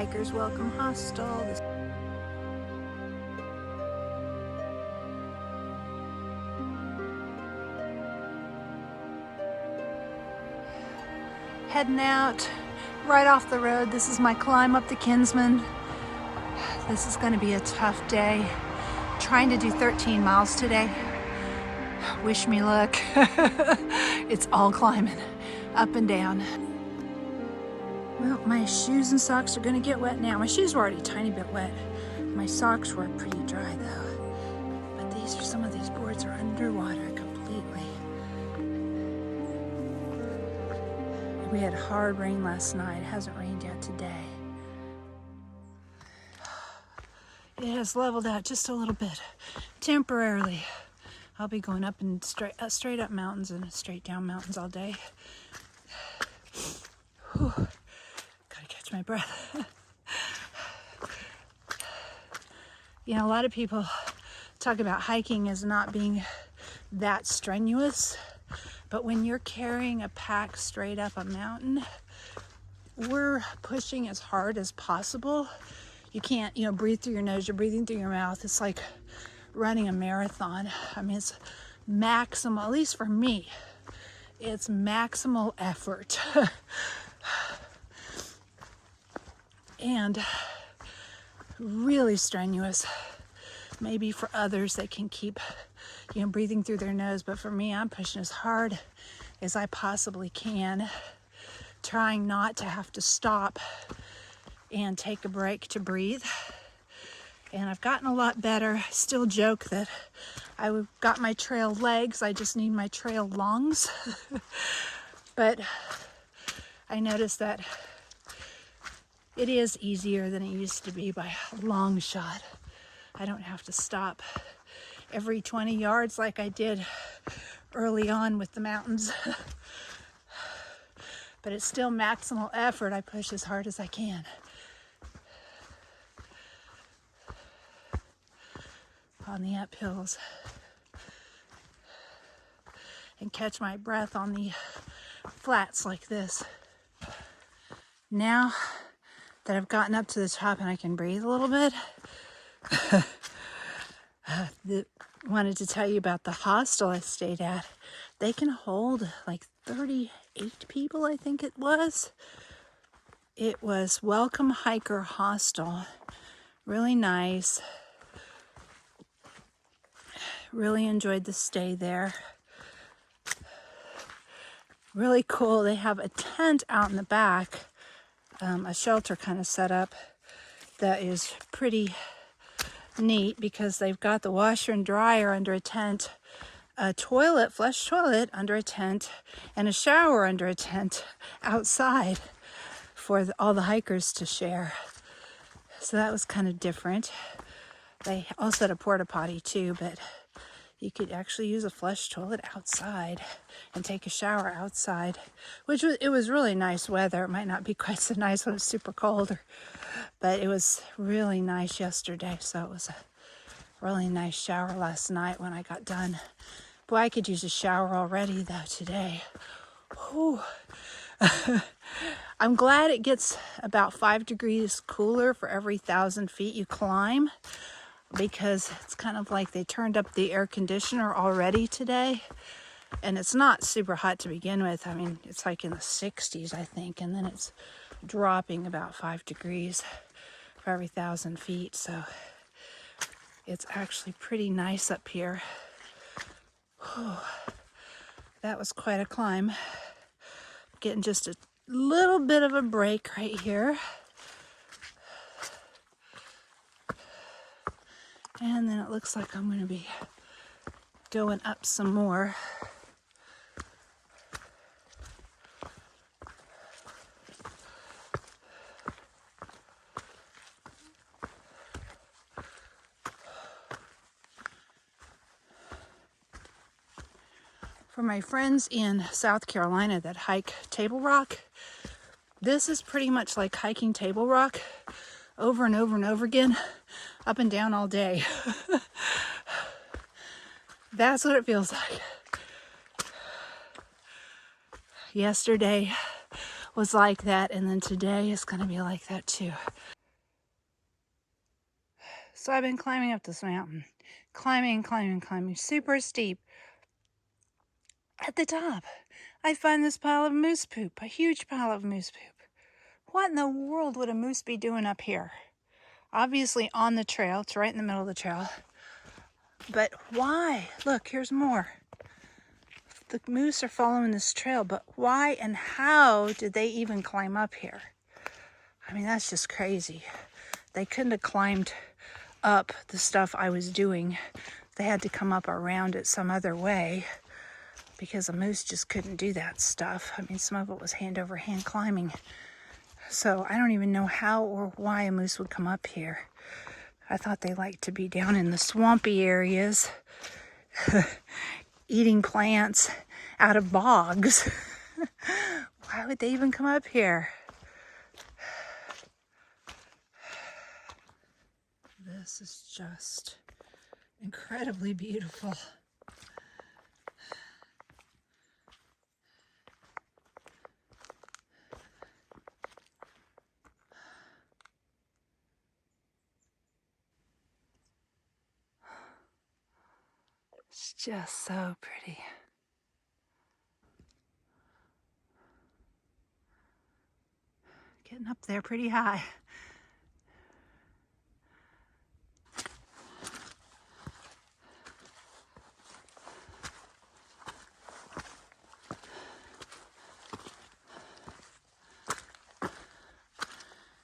Hikers Welcome Hostel. Heading out right off the road. This is my climb up the Kinsman. This is going to be a tough day. Trying to do 13 miles today. Wish me luck. It's all climbing up and down. Well, my shoes and socks are going to get wet now. My shoes were already a tiny bit wet. My socks were pretty dry though. But some of these boards are underwater completely. We had hard rain last night. It hasn't rained yet today. It has leveled out just a little bit temporarily. I'll be going up and straight up mountains and straight down mountains all day. Whew. Gotta catch my breath. You know, a lot of people talk about hiking as not being that strenuous, but when you're carrying a pack straight up a mountain, we're pushing as hard as possible. You can't, breathe through your nose, you're breathing through your mouth. It's like running a marathon. I mean, it's maximal, at least for me, it's maximal effort. And really strenuous. Maybe for others, they can keep, breathing through their nose. But for me, I'm pushing as hard as I possibly can, trying not to have to stop and take a break to breathe. And I've gotten a lot better. Still joke that I've got my trail legs. I just need my trail lungs. But I noticed that it is easier than it used to be by a long shot. I don't have to stop every 20 yards like I did early on with the mountains. But it's still maximal effort. I push as hard as I can. On the uphills. And catch my breath on the flats like this. Now that I've gotten up to the top and I can breathe a little bit, wanted to tell you about the hostel I stayed at. They can hold like 38 people, I think it was. It was Welcome Hiker Hostel. Really nice. Really enjoyed the stay there. Really cool. They have a tent out in the back, a shelter kind of set up that is pretty neat because they've got the washer and dryer under a tent, a toilet, flush toilet under a tent, and a shower under a tent outside for all the hikers to share. So that was kind of different. They also had a porta potty too, but you could actually use a flush toilet outside and take a shower outside, it was really nice weather. It might not be quite so nice when it's super cold, but it was really nice yesterday. So it was a really nice shower last night when I got done. Boy, I could use a shower already though today. Whew. I'm glad it gets about 5 degrees cooler for every 1,000 feet you climb, because it's kind of like they turned up the air conditioner already today, and it's not super hot to begin with. I mean, it's like in the 60s, I think, and then it's dropping about 5 degrees for every 1,000 feet. So it's actually pretty nice up here. Whew. That was quite a climb. Getting just a little bit of a break right here. And then it looks like I'm going to be going up some more. For my friends in South Carolina that hike Table Rock, this is pretty much like hiking Table Rock over and over and over again, up and down all day. That's what it feels like. Yesterday was like that, and then today is going to be like that too. So I've been climbing up this mountain. Climbing, super steep. At the top, I find this pile of moose poop, a huge pile of moose poop. What in the world would a moose be doing up here? Obviously on the trail, it's right in the middle of the trail. But why? Look, here's more. The moose are following this trail, but why and how did they even climb up here? I mean, that's just crazy. They couldn't have climbed up the stuff I was doing. They had to come up around it some other way because a moose just couldn't do that stuff. I mean, some of it was hand over hand climbing. So I don't even know how or why a moose would come up here. I thought they liked to be down in the swampy areas, eating plants out of bogs. Why would they even come up here? This is just incredibly beautiful. It's just so pretty. Getting up there pretty high.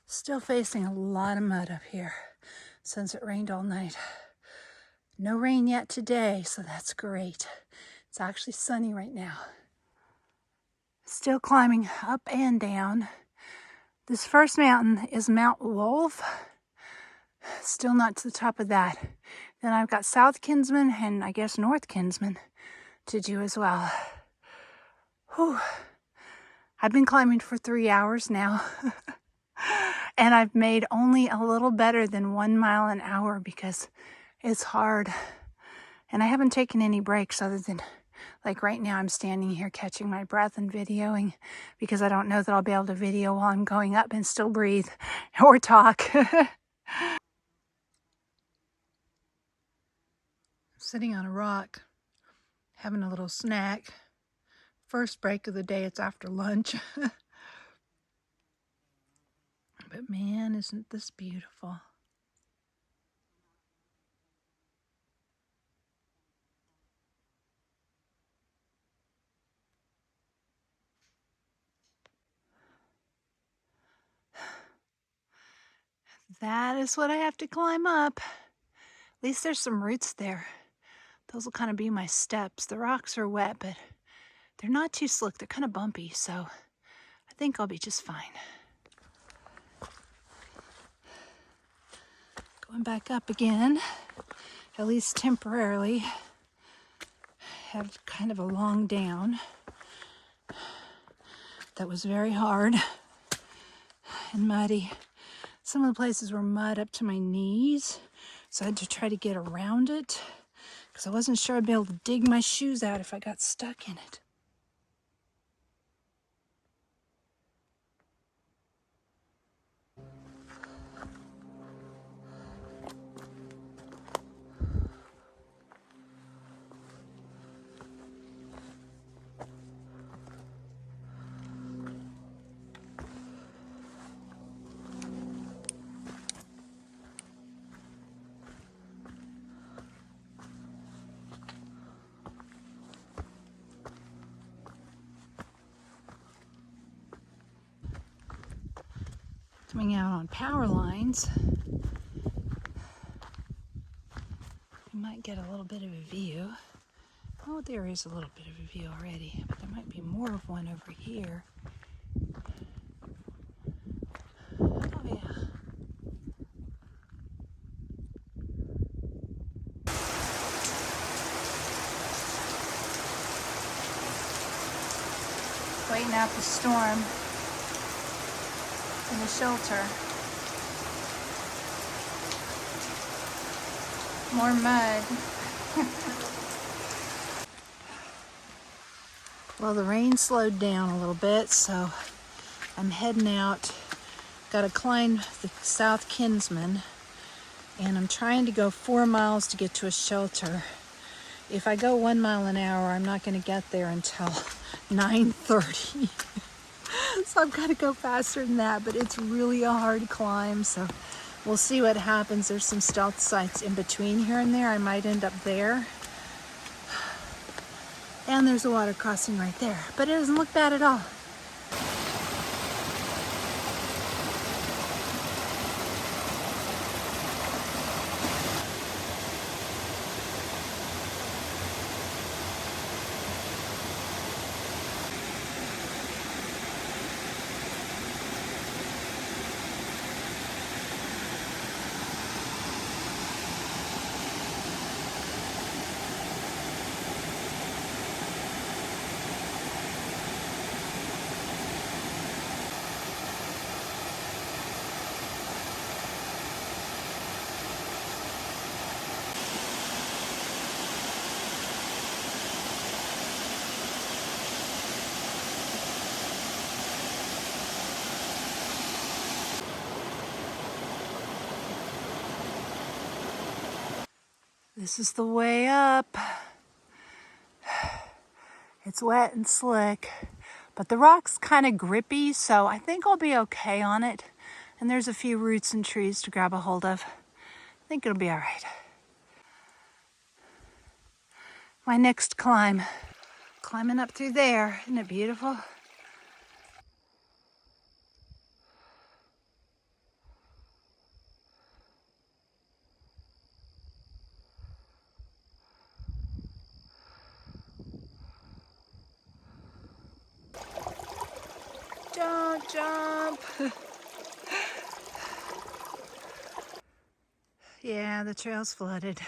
Still facing a lot of mud up here since it rained all night. No rain yet today, so that's great. It's actually sunny right now. Still climbing up and down. This first mountain is Mount Wolf. Still not to the top of that. Then I've got South Kinsman and I guess North Kinsman to do as well. Whew. I've been climbing for 3 hours now. And I've made only a little better than 1 mile an hour because it's hard. And I haven't taken any breaks other than, like right now I'm standing here catching my breath and videoing because I don't know that I'll be able to video while I'm going up and still breathe or talk. Sitting on a rock, having a little snack. First break of the day, it's after lunch. But man, isn't this beautiful? That is what I have to climb up. At least there's some roots there. Those will kind of be my steps. The rocks are wet, but they're not too slick. They're kind of bumpy, so I think I'll be just fine. Going back up again, at least temporarily. Had kind of a long down that was very hard and muddy. Some of the places were mud up to my knees, so I had to try to get around it because I wasn't sure I'd be able to dig my shoes out if I got stuck in it. Coming out on power lines, you might get a little bit of a view. Oh, there is a little bit of a view already, but there might be more of one over here. Oh yeah. Waiting out the storm in the shelter. More mud. Well, the rain slowed down a little bit, so I'm heading out. Got to climb the South Kinsman and I'm trying to go 4 miles to get to a shelter. If I go 1 mile an hour, I'm not going to get there until 9:30. So I've got to go faster than that, but it's really a hard climb, so we'll see what happens. There's some stealth sites in between here and there. I might end up there. And there's a water crossing right there, but it doesn't look bad at all. This is the way up. It's wet and slick, but the rock's kind of grippy, so I think I'll be okay on it. And there's a few roots and trees to grab a hold of. I think it'll be all right. My next climb. Climbing up through there. Isn't it beautiful? Don't jump. Yeah, the trail's flooded.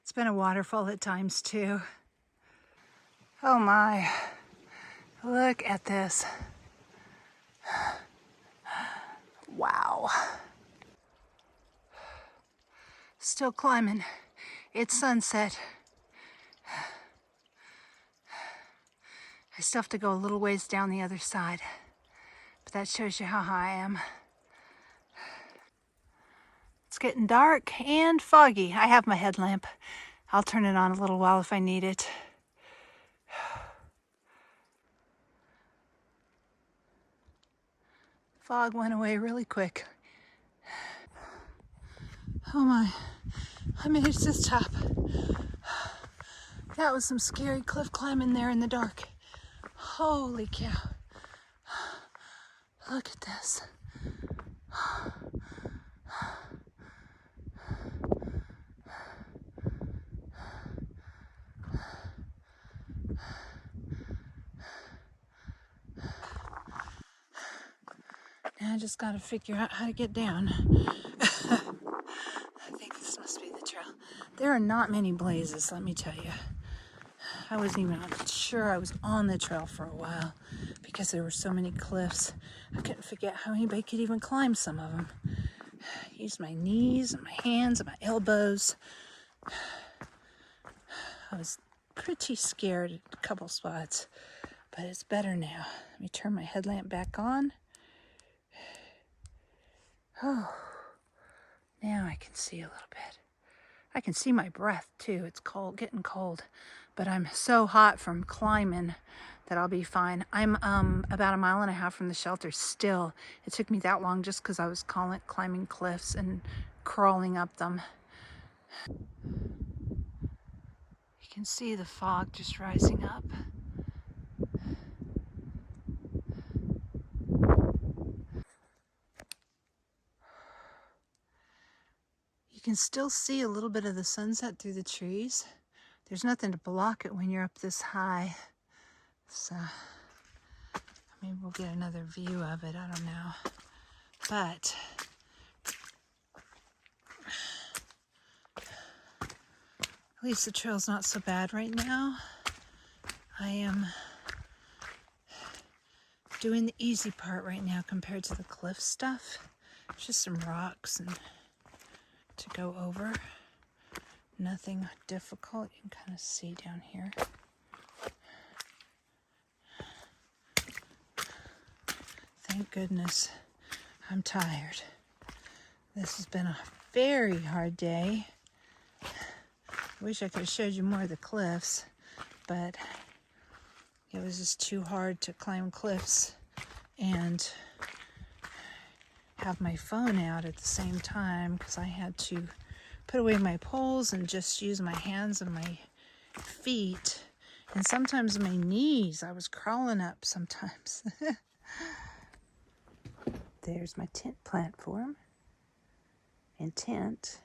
It's been a waterfall at times too. Oh my, look at this. Wow. Still climbing. It's sunset. I still have to go a little ways down the other side, but that shows you how high I am. It's getting dark and foggy. I have my headlamp. I'll turn it on a little while if I need it. Fog went away really quick. Oh my, I made it to the top. That was some scary cliff climbing there in the dark. Holy cow. Look at this. Now I just got to figure out how to get down. I think this must be the trail. There are not many blazes, let me tell you. I wasn't even sure I was on the trail for a while because there were so many cliffs. I couldn't figure out how anybody could even climb some of them. I used my knees and my hands and my elbows. I was pretty scared at a couple spots, but it's better now. Let me turn my headlamp back on. Oh, now I can see a little bit. I can see my breath too. It's cold, getting cold, but I'm so hot from climbing that I'll be fine. I'm about 1.5 miles from the shelter still. It took me that long just because I was climbing cliffs and crawling up them. You can see the fog just rising up. You can still see a little bit of the sunset through the trees. There's nothing to block it when you're up this high. So maybe we'll get another view of it, I don't know. But at least the trail's not so bad right now. I am doing the easy part right now compared to the cliff stuff. It's just some rocks and to go over. Nothing difficult. You can kind of see down here. Thank goodness I'm tired. This has been a very hard day. I wish I could have showed you more of the cliffs, but it was just too hard to climb cliffs and have my phone out at the same time, because I had to put away my poles and just use my hands and my feet, and sometimes my knees. I was crawling up sometimes. There's my tent platform and tent.